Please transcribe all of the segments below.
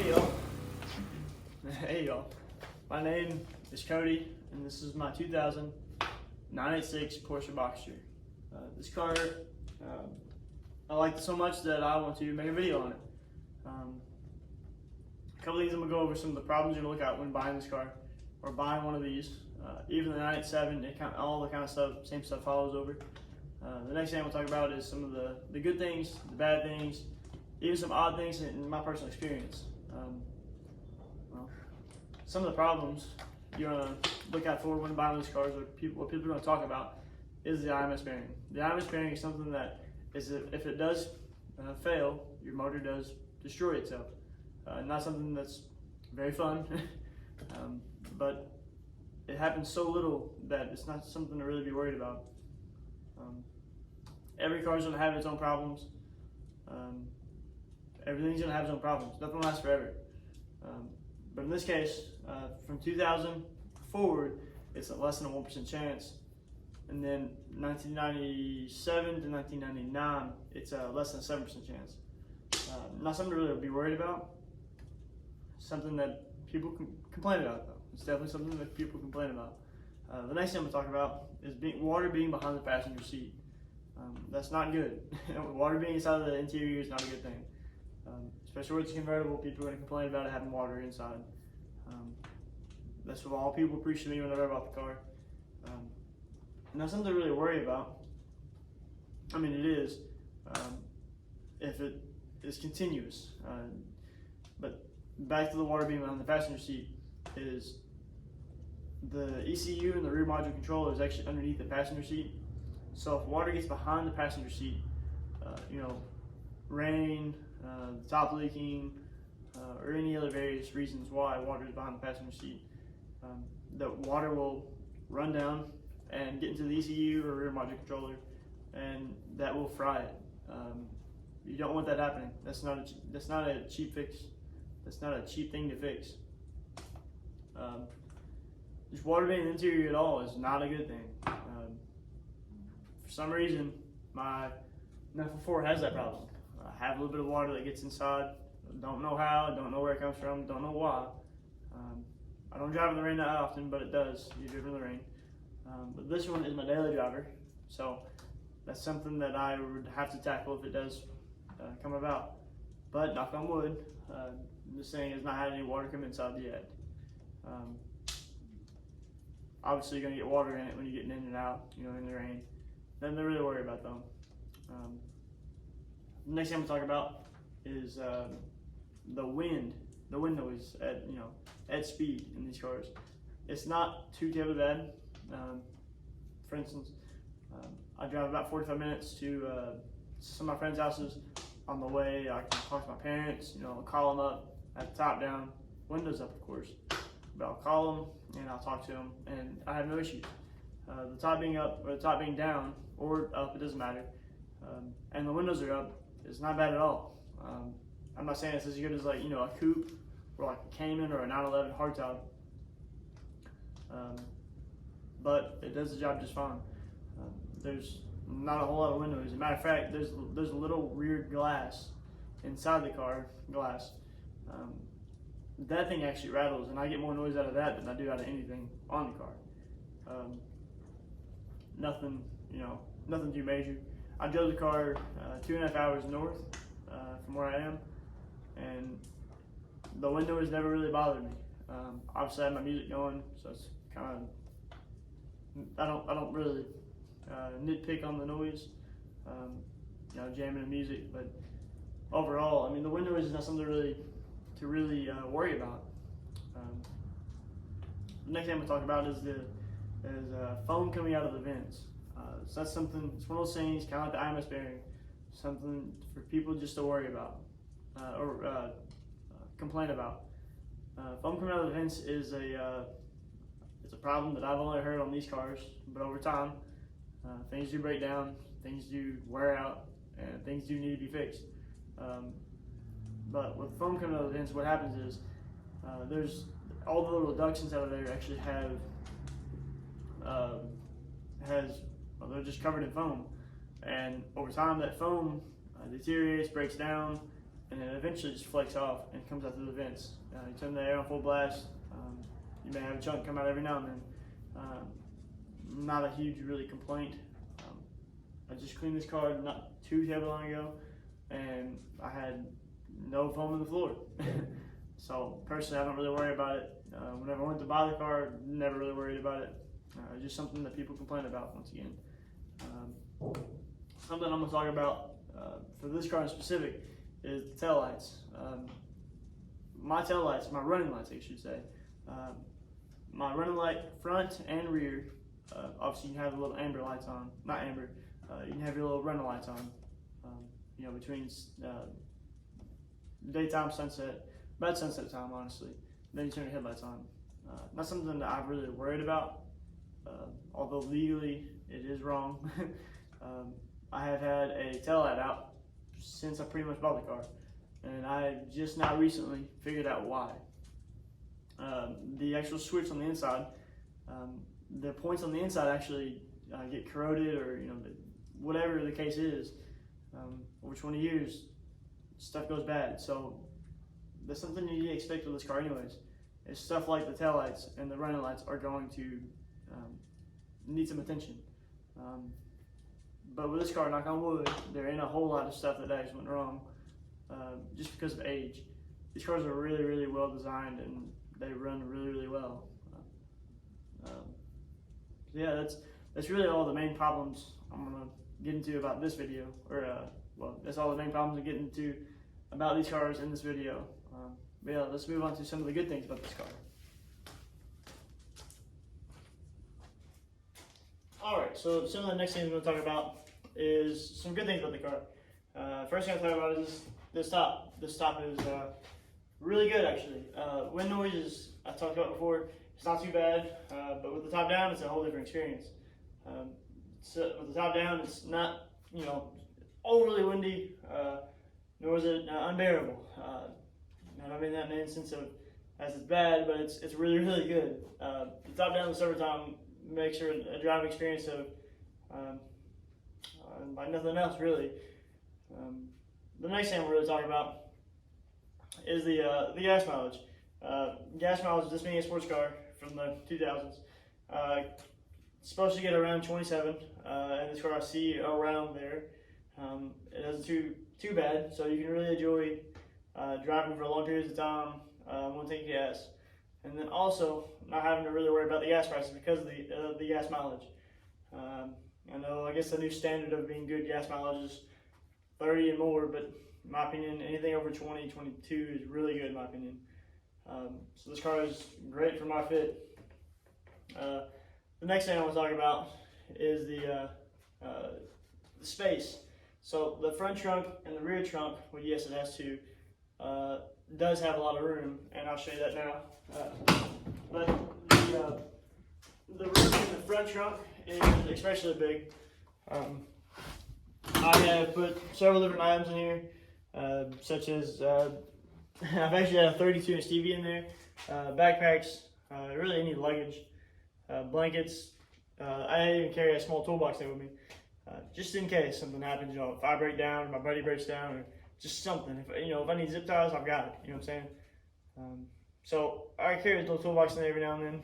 Hey y'all. Hey y'all. My name is Cody, and this is my 2000 986 Porsche Boxster. This car, I liked it so much that I want to make a video on it. A couple of things I'm gonna go over some of the problems you're gonna look at when buying this car or buying one of these. Even the 987, all the kind of stuff, same stuff follows over. The next thing I'm gonna talk about is some of the good things, the bad things, even some odd things in my personal experience. Well, some of the problems you're gonna look out for when buying these cars, or what people are gonna talk about, is the IMS bearing. The IMS bearing is something that is, if it does fail, your motor does destroy itself. Not something that's very fun, but it happens so little that it's not something to really be worried about. Every car's gonna have its own problems. Everything's gonna have its own problems. Nothing lasts forever. But in this case, from 2000 forward, it's a less than a 1% chance. And then 1997 to 1999, it's a less than a 7% chance. Not something to really be worried about. Something that people complain about, though. It's definitely something that people complain about. The next thing I'm gonna talk about is water being behind the passenger seat. That's not good. Water being inside of the interior is not a good thing. Especially when it's convertible, people are going to complain about it having water inside. That's what all people preach to me when I read about the car. Not something to really worry about. I mean, it is, if it is continuous. But back to the water being behind the passenger seat, is the ECU and the rear module controller is actually underneath the passenger seat. So if water gets behind the passenger seat, rain, the top leaking, or any other various reasons why water is behind the passenger seat, the water will run down and get into the ECU or rear module controller, and that will fry it. You don't want that happening. That's not a cheap fix. That's not a cheap thing to fix. Just water being in the interior at all is not a good thing. For some reason, my 944 has that problem. I have a little bit of water that gets inside. Don't know how, don't know where it comes from, don't know why. I don't drive in the rain that often, but it does. You drive in the rain. But this one is my daily driver, so that's something that I would have to tackle if it does come about. But knock on wood, this thing has not had any water come inside yet. Obviously, you're gonna get water in it when you're getting in and out, in the rain. Nothing to really worry about though. The next thing I'm gonna talk about is the wind noise at speed in these cars. It's not too terribly bad. For instance, I drive about 45 minutes to some of my friends' houses. On the way, I can talk to my parents. I'll call them up, have the top down, windows up, of course. But I'll call them and I'll talk to them, and I have no issues. The top being up or the top being down or up, it doesn't matter. And the windows are up, it's not bad at all. I'm not saying it's as good as a coupe or like a Cayman or a 911 hardtop, but it does the job just fine. There's not a whole lot of windows. As a matter of fact, there's a little rear glass inside the car glass. That thing actually rattles, and I get more noise out of that than I do out of anything on the car. Nothing too major. I drove the car 2.5 hours north from where I am, and the window has never really bothered me. Obviously, I have my music going, so it's kind of, I don't really nitpick on the noise, jamming the music, but overall, I mean, the window is not something to really worry about. The next thing I'm going to talk about is foam coming out of the vents. So that's something, it's one of those things, kind of like the IMS bearing, something for people just to worry about or complain about. Foam coming out of the vents is it's a problem that I've only heard on these cars, but over time, things do break down, things do wear out, and things do need to be fixed. But with foam coming out of the vents, what happens is there's all the little ducts inside of there actually they're just covered in foam, and over time that foam deteriorates, breaks down, and it eventually just flakes off and comes out through the vents. You turn the air on full blast, you may have a chunk come out every now and then. Not a huge really complaint. I just cleaned this car not too terribly long ago, and I had no foam in the floor. So personally, I don't really worry about it. Whenever I went to buy the car, never really worried about it. Just something that people complain about once again. Something I'm going to talk about for this car in specific is the tail lights. My tail lights, my running lights I should say. My running light front and rear, obviously you can have the little amber lights on, not amber, you can have your little running lights on, between daytime, sunset, about sunset time honestly, then you turn your headlights on. Not something that I've really worried about, although legally it is wrong. I have had a tail light out since I pretty much bought the car, and I just now recently figured out why. The actual switch on the inside, the points on the inside actually get corroded, or whatever the case is. Over 20 years, stuff goes bad. So that's something you expect with this car anyways. Is stuff like the taillights and the running lights are going to need some attention. But with this car, knock on wood, there ain't a whole lot of stuff that actually went wrong just because of age. These cars are really, really well designed, and they run really, really well. Yeah, that's really all the main problems I'm gonna get into about this video, or well, that's all the main problems I'm getting into about these cars in this video. But yeah, let's move on to some of the good things about this car. All right, so some of the next things we're gonna talk about is some good things about the car. First thing I'm gonna talk about is this top. This top is really good actually. Wind noise is, I talked about before, it's not too bad, but with the top down, it's a whole different experience. So with the top down, it's not, overly windy, nor is it unbearable. And I mean that in the instance of as it's bad, but it's really, really good. The top down in the summertime makes for a driving experience of like nothing else really. The next thing we're really talking about is the gas mileage. Gas mileage, this being a sports car from the 2000s, it's supposed to get around 27, and this car I see around there. It isn't too bad, so you can really enjoy driving for long periods of time, one tank of gas, and then also not having to really worry about the gas prices because of the gas mileage. I know, I guess the new standard of being good gas mileage is 30 and more, but in my opinion, anything over 20, 22 is really good in my opinion. So this car is great for my fit. The next thing I want to talk about is the space. So the front trunk and the rear trunk, well yes it has two, does have a lot of room, and I'll show you that now. But the room in the front trunk is especially big. I have put several different items in here, such as I've actually had a 32-inch TV in there, backpacks, really any luggage, blankets. I even carry a small toolbox there with me, just in case something happens. If I break down, or my buddy breaks down, or just something. If I need zip ties, I've got it. You know what I'm saying? So I carry a little toolbox in there every now and then.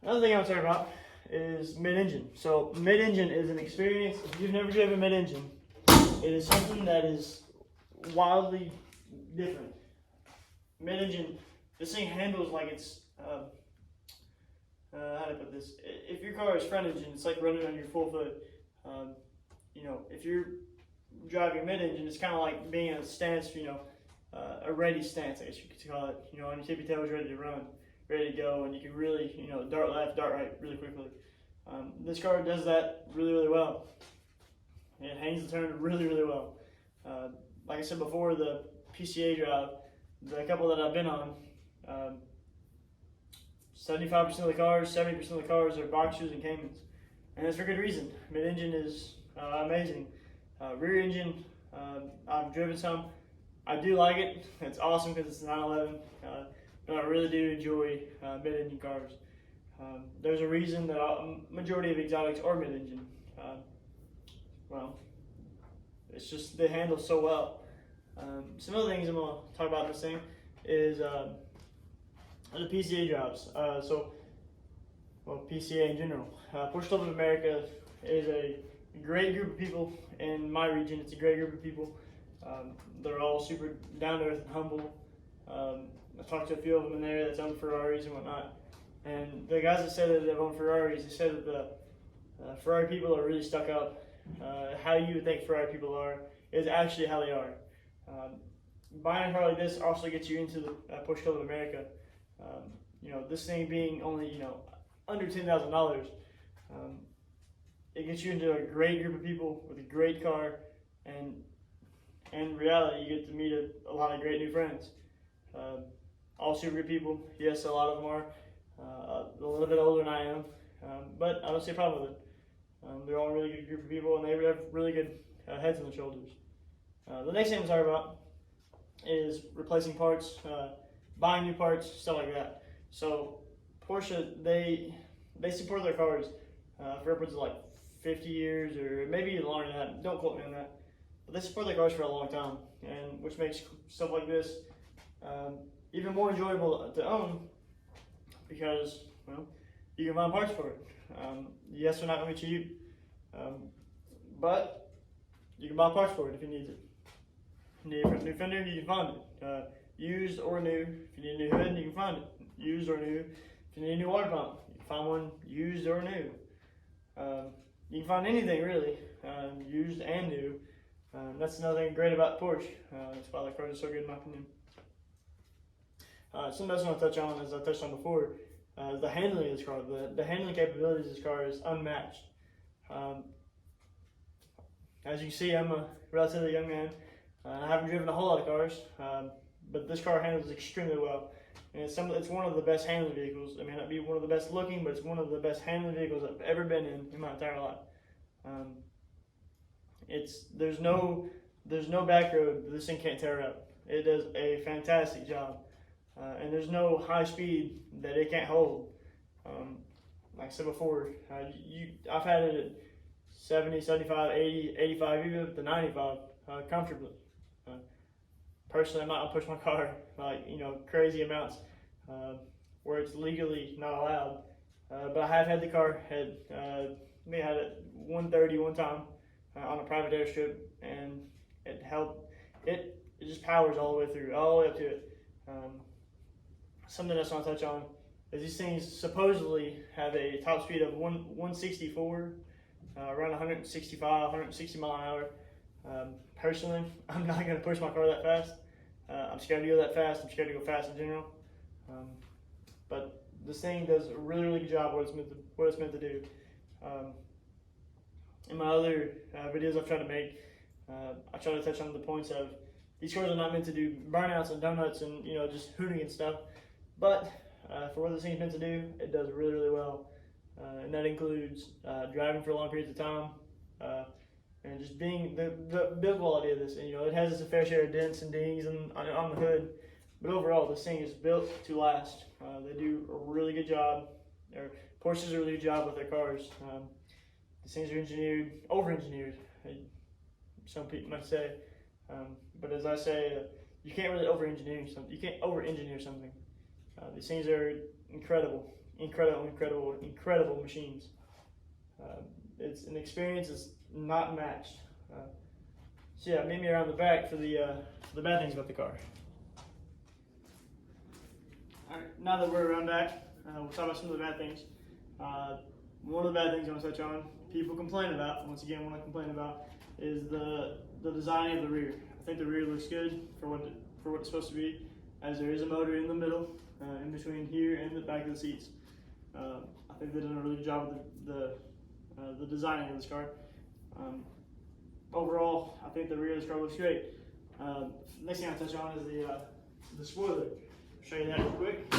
Another thing I want to talk about is mid-engine. So mid-engine is an experience. If you've never driven mid-engine, it is something that is wildly different. Mid-engine, this thing handles like it's, how do I put this? If your car is front engine, it's like running on your full foot. If you're driving mid-engine, it's kind of like being in a stance, a ready stance, I guess you could call it. On your tippy toes, ready to run, ready to go, and you can really, dart left, dart right really quickly. This car does that really, really well. It hangs the turn really, really well. Like I said before, the PCA drive, the couple that I've been on, 75% of the cars, 70% of the cars are boxers and Caymans, and that's for good reason. Mid-engine is amazing. Rear engine, I've driven some. I do like it. It's awesome because it's a 911, but I really do enjoy mid-engine cars. There's a reason that a majority of exotics are mid-engine. Well, it's just they handle so well. Some other things I'm going to talk about in this thing is the PCA jobs. PCA in general. Porsche Club of America is a great group of people in my region. It's a great group of people. They're all super down to earth and humble. I talked to a few of them in there that's owned Ferraris and whatnot. And the guys that said that they've owned Ferraris, they said that the Ferrari people are really stuck up. How you would think Ferrari people are is actually how they are. Buying a car like this also gets you into the Porsche Club of America. This thing being only under $10,000, it gets you into a great group of people with a great car, and in reality, you get to meet a lot of great new friends. All super good people. Yes, a lot of them are a little bit older than I am, but I don't see a problem with it. They're all a really good group of people, and they have really good heads on their shoulders. The next thing I'm going to talk about is replacing parts, buying new parts, stuff like that. So Porsche, they support their cars for upwards of like 50 years or maybe even longer than that. Don't quote me on that. But they support their cars for a long time, and which makes stuff like this even more enjoyable to own because, well, you can find parts for it. Yes, they're not going to be cheap, but you can buy parts for it if you need it. If you need a new fender, you can find it. Used or new. If you need a new hood, you can find it. Used or new. If you need a new water pump, you can find one used or new. You can find anything really, used and new. That's another thing great about Porsche. That's why the cars are so good in my opinion. Something else I want to touch on, as I touched on before, the handling of this car. The handling capabilities of this car is unmatched. As you can see, I'm a relatively young man. I haven't driven a whole lot of cars, but this car handles extremely well. And it's one of the best handling vehicles. It may not be one of the best looking, but it's one of the best handling vehicles I've ever been in my entire life. There's no back road that this thing can't tear up. It does a fantastic job, and there's no high speed that it can't hold. Like I said before, I've had it at 70, 75, 80, 85, even up to 95 comfortably. Personally, I'm not gonna push my car like crazy amounts where it's legally not allowed. But I have had the car had we had it 130 one time on a private airstrip, and it helped. It just powers all the way through, all the way up to it. Something else I want to touch on is these things supposedly have a top speed of 164, around 165, 160 mile an hour. Personally, I'm not going to push my car that fast. I'm scared to go that fast. I'm scared to go fast in general. But this thing does a really, really good job what it's meant to do. In my other videos I've tried to make, I try to touch on the points of these cars are not meant to do burnouts and donuts and just hooning and stuff. But for what this thing's meant to do, it does really, really well. And that includes driving for long periods of time, and just being the build quality of this. And, it has its fair share of dents and dings on the hood, but overall this thing is built to last. They do a really good job. Porsche does a really good job with their cars. These things are over-engineered, some people might say. But as I say, you can't really over-engineer something. You can't over-engineer something. These things are incredible machines. It's an experience that's not matched. So yeah, meet me around the back for the bad things about the car. All right, now that we're around back, we'll talk about some of the bad things. One of the bad things I want to touch on, people complain about, once again, is the design of the rear. I think the rear looks good for what it's supposed to be, as there is a motor in the middle, in between here and the back of the seats. I think they've done a really good job with the designing of this car. Overall, I think the rear of this car looks great. Next thing I'll touch on is the spoiler. I'll show you that real quick.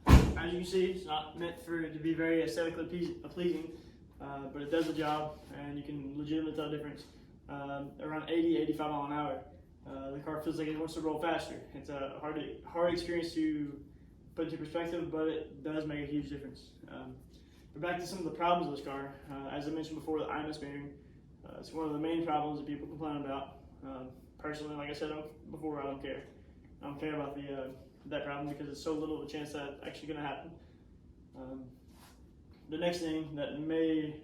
As you can see, it's not meant to be very aesthetically pleasing, but it does the job, and you can legitimately tell the difference. Around 80, 85 mile an hour, the car feels like it wants to roll faster. It's a hard experience to put into perspective, but it does make a huge difference. But back to some of the problems of this car. As I mentioned before, the IMS bearing. It's one of the main problems that people complain about. Personally, like I said before, I don't care. I don't care about that problem because it's so little of a chance that it's actually going to happen. The next thing that may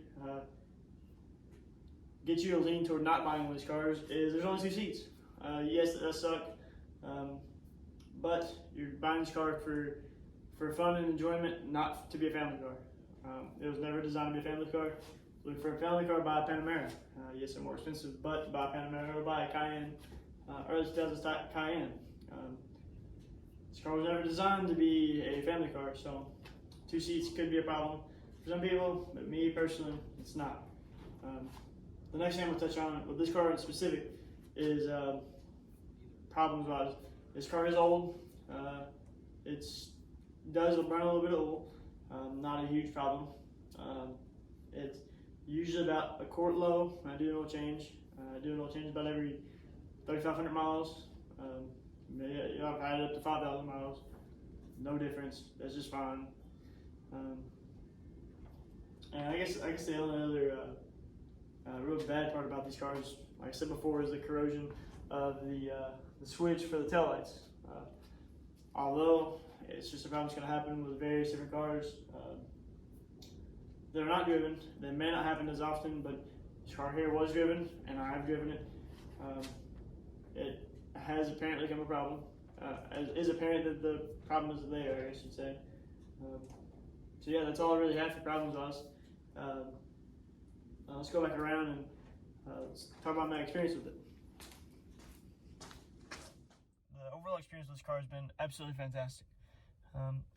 get you to lean toward not buying one of these cars is there's only 2 seats. Yes, it does suck, but you're buying this car for fun and enjoyment, not to be a family car. It was never designed to be a family car. Look for a family car, buy a Panamera. Yes, they're more expensive, but buy a Panamera or buy a Cayenne, early 2000s type Cayenne. This car was never designed to be a family car, so 2 seats could be a problem for some people, but me personally, it's not. The next thing I'm going to touch on with this car in specific is problems-wise. This car is old. It does burn a little bit of oil. Not a huge problem. It's usually about a quart low. I do an oil change. I do an oil change about every 3,500 miles. I've had it up to 5,000 miles. No difference. That's just fine. And I guess the only other real bad part about these cars, like I said before, is the corrosion of the switch for the taillights. Although it's just a problem that's going to happen with various different cars that are not driven. They may not happen as often, but this car here was driven, and I have driven it. It has apparently become a problem. It is apparent that the problem is there, I should say. So yeah, that's all I really have for problems-wise. Let's go back around and let's talk about my experience with it. The overall experience with this car has been absolutely fantastic.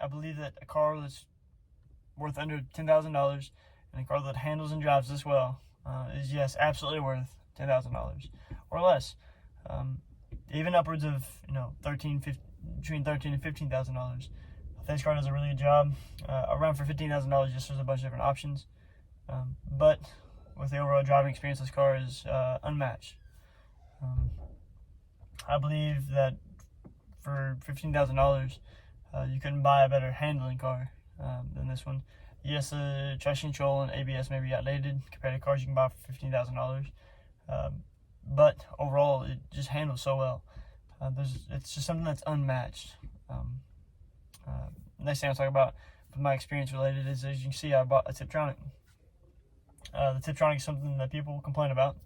I believe that a car that's worth under $10,000 and a car that handles and drives this well is, yes, absolutely worth $10,000 or less. Even upwards of between $13,000 and $15,000. This car does a really good job. Around for $15,000, just there's a bunch of different options. But with the overall driving experience, this car is unmatched. I believe that for $15,000, you couldn't buy a better handling car than this one. Yes, the traction control and ABS may be outdated compared to cars you can buy for $15,000. But overall, it just handles so well. It's just something that's unmatched. Next thing I'll talk about with my experience related is, as you can see, I bought a Tiptronic. The Tiptronic is something that people complain about,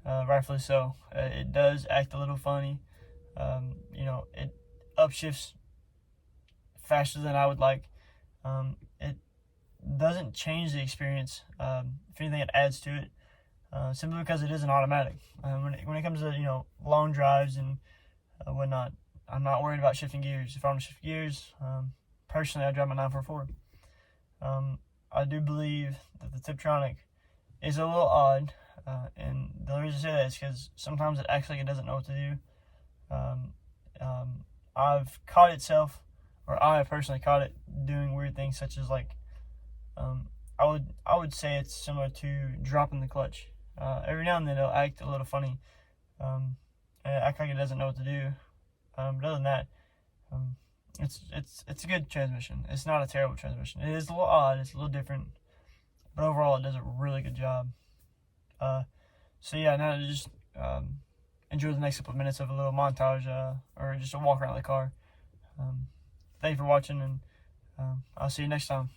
rightfully so. It does act a little funny. It upshifts faster than I would like. It doesn't change the experience. If anything, it adds to it, simply because it is an automatic. When it comes to long drives and whatnot, I'm not worried about shifting gears. If I want to shift gears, personally, I drive my 944. I do believe that the Tiptronic is a little odd, and the only reason I say that is because sometimes it acts like it doesn't know what to do. I've caught itself, or I personally caught it doing weird things, such as I would say it's similar to dropping the clutch. Every now and then it'll act a little funny, and act like it doesn't know what to do. But other than that, it's a good transmission. It's not a terrible transmission. It is a little odd. It's a little different, but overall it does a really good job. So yeah, now to just enjoy the next couple of minutes of a little montage, or just a walk around the car. Thank you for watching, and I'll see you next time.